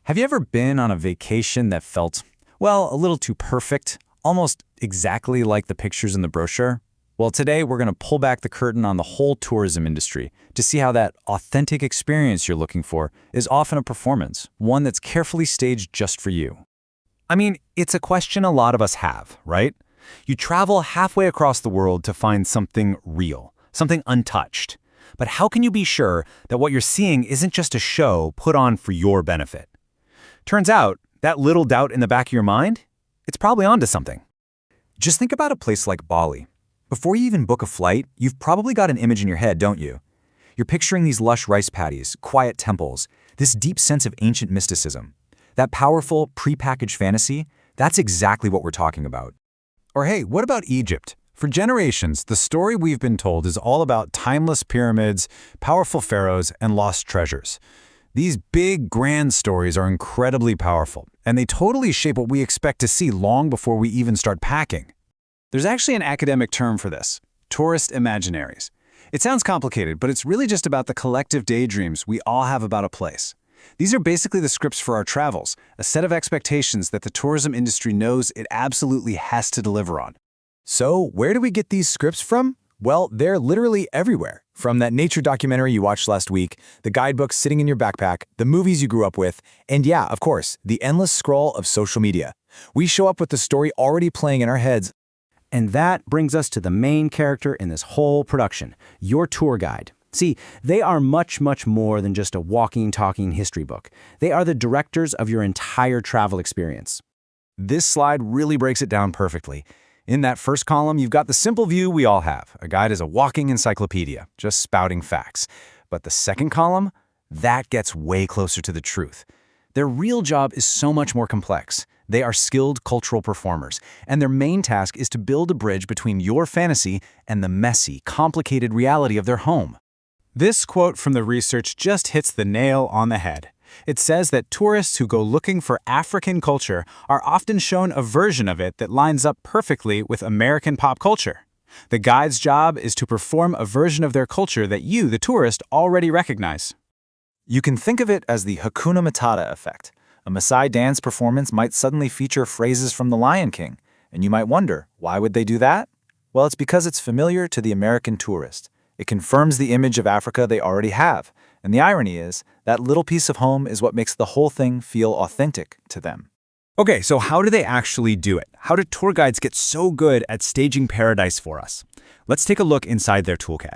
Have you ever been on a vacation that felt, well, a little too perfect, almost exactly like the pictures in the brochure? Well, today we're going to pull back the curtain on the whole tourism industry to see how that authentic experience you're looking for is often a performance, one that's carefully staged just for you. I mean, it's a question a lot of us have, right? You travel halfway across the world to find something real, something untouched. But how can you be sure that what you're seeing isn't just a show put on for your benefit? Turns out, that little doubt in the back of your mind, it's probably onto something. Just think about a place like Bali. Before you even book a flight, you've probably got an image in your head, don't you? You're picturing these lush rice paddies, quiet temples, this deep sense of ancient mysticism. That powerful, prepackaged fantasy, that's exactly what we're talking about. Or hey, what about Egypt? For generations, the story we've been told is all about timeless pyramids, powerful pharaohs, and lost treasures. These big, grand stories are incredibly powerful, and they totally shape what we expect to see long before we even start packing. There's actually an academic term for this: tourist imaginaries. It sounds complicated, but it's really just about the collective daydreams we all have about a place. These are basically the scripts for our travels, a set of expectations that the tourism industry knows it absolutely has to deliver on. So, where do we get these scripts from? Well, they're literally everywhere. From that nature documentary you watched last week, the guidebooks sitting in your backpack, the movies you grew up with, and yeah, of course, the endless scroll of social media. We show up with the story already playing in our heads. And that brings us to the main character in this whole production, your tour guide. See, they are much, much more than just a walking, talking history book. They are the directors of your entire travel experience. This slide really breaks it down perfectly. In that first column, you've got the simple view we all have. A guide is a walking encyclopedia, just spouting facts. But the second column, that gets way closer to the truth. Their real job is so much more complex. They are skilled cultural performers, and their main task is to build a bridge between your fantasy and the messy, complicated reality of their home. This quote from the research just hits the nail on the head. It says that tourists who go looking for African culture are often shown a version of it that lines up perfectly with American pop culture. The guide's job is to perform a version of their culture that you, the tourist, already recognize. You can think of it as the Hakuna Matata effect. A Maasai dance performance might suddenly feature phrases from The Lion King, and you might wonder, why would they do that? Well, it's because it's familiar to the American tourist. It confirms the image of Africa they already have, and the irony is, that little piece of home is what makes the whole thing feel authentic to them. Okay, so how do they actually do it? How do tour guides get so good at staging paradise for us? Let's take a look inside their toolkit.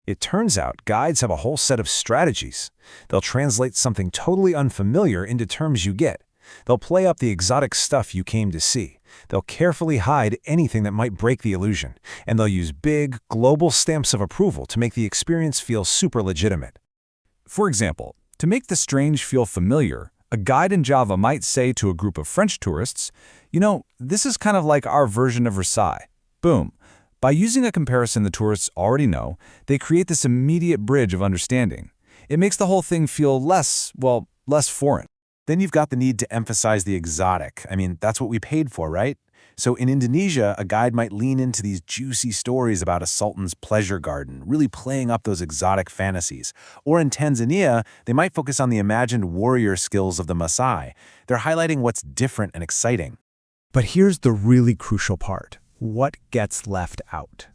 It turns out guides have a whole set of strategies. They'll translate something totally unfamiliar into terms you get. They'll play up the exotic stuff you came to see. They'll carefully hide anything that might break the illusion. And they'll use big, global stamps of approval to make the experience feel super legitimate. For example, to make the strange feel familiar, a guide in Java might say to a group of French tourists, you know, this is kind of like our version of Versailles. Boom. By using a comparison the tourists already know, they create this immediate bridge of understanding. It makes the whole thing feel less foreign. Then you've got the need to emphasize the exotic. I mean, that's what we paid for, right? So in Indonesia, a guide might lean into these juicy stories about a sultan's pleasure garden, really playing up those exotic fantasies. Or in Tanzania, they might focus on the imagined warrior skills of the Maasai. They're highlighting what's different and exciting. But here's the really crucial part. What gets left out?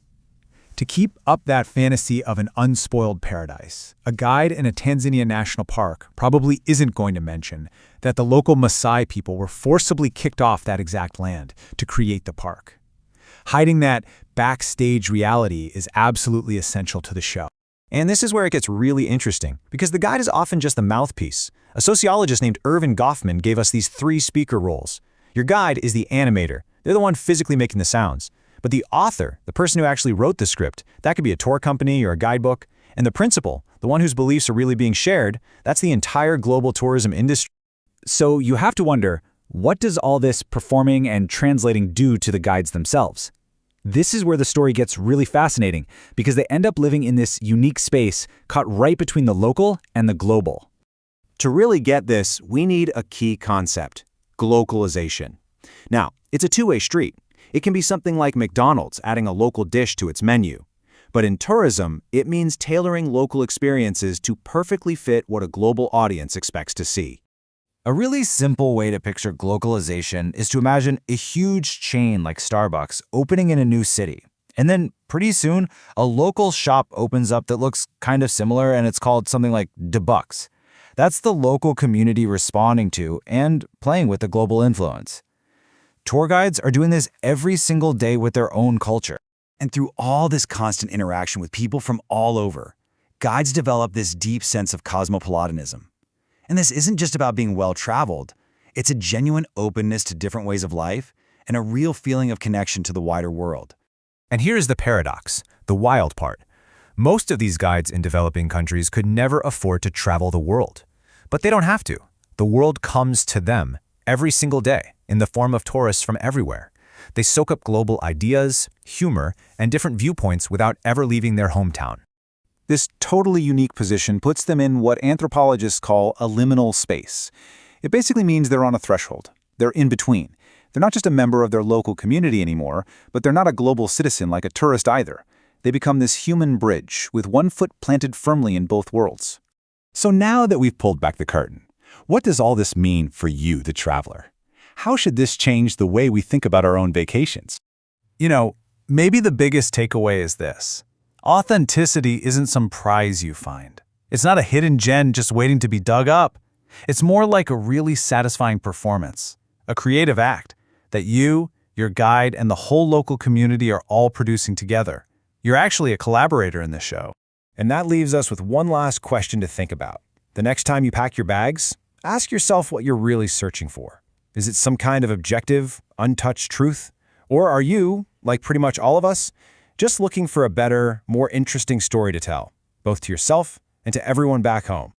To keep up that fantasy of an unspoiled paradise, a guide in a Tanzania national park probably isn't going to mention that the local Maasai people were forcibly kicked off that exact land to create the park. Hiding that backstage reality is absolutely essential to the show. And this is where it gets really interesting, because the guide is often just the mouthpiece. A sociologist named Irvin Goffman gave us these 3 speaker roles. Your guide is the animator. They're the one physically making the sounds. But the author, the person who actually wrote the script, that could be a tour company or a guidebook. And the principal, the one whose beliefs are really being shared, that's the entire global tourism industry. So you have to wonder, what does all this performing and translating do to the guides themselves? This is where the story gets really fascinating, because they end up living in this unique space caught right between the local and the global. To really get this, we need a key concept: glocalization. Now, it's a two-way street. It can be something like McDonald's adding a local dish to its menu. But in tourism, it means tailoring local experiences to perfectly fit what a global audience expects to see. A really simple way to picture globalization is to imagine a huge chain like Starbucks opening in a new city. And then pretty soon, a local shop opens up that looks kind of similar, and it's called something like DeBucks. That's the local community responding to and playing with the global influence. Tour guides are doing this every single day with their own culture. And through all this constant interaction with people from all over, guides develop this deep sense of cosmopolitanism. And this isn't just about being well-traveled. It's a genuine openness to different ways of life and a real feeling of connection to the wider world. And here's the paradox, the wild part. Most of these guides in developing countries could never afford to travel the world. But they don't have to. The world comes to them every single day in the form of tourists from everywhere. They soak up global ideas, humor, and different viewpoints without ever leaving their hometown. This totally unique position puts them in what anthropologists call a liminal space. It basically means they're on a threshold. They're in between. They're not just a member of their local community anymore, but they're not a global citizen like a tourist either. They become this human bridge with one foot planted firmly in both worlds. So now that we've pulled back the curtain, what does all this mean for you, the traveler? How should this change the way we think about our own vacations? Maybe the biggest takeaway is this. Authenticity isn't some prize you find. It's not a hidden gem just waiting to be dug up. It's more like a really satisfying performance, a creative act that you, your guide, and the whole local community are all producing together. You're actually a collaborator in this show. And that leaves us with one last question to think about. The next time you pack your bags, ask yourself what you're really searching for. Is it some kind of objective, untouched truth? Or are you, like pretty much all of us, just looking for a better, more interesting story to tell, both to yourself and to everyone back home?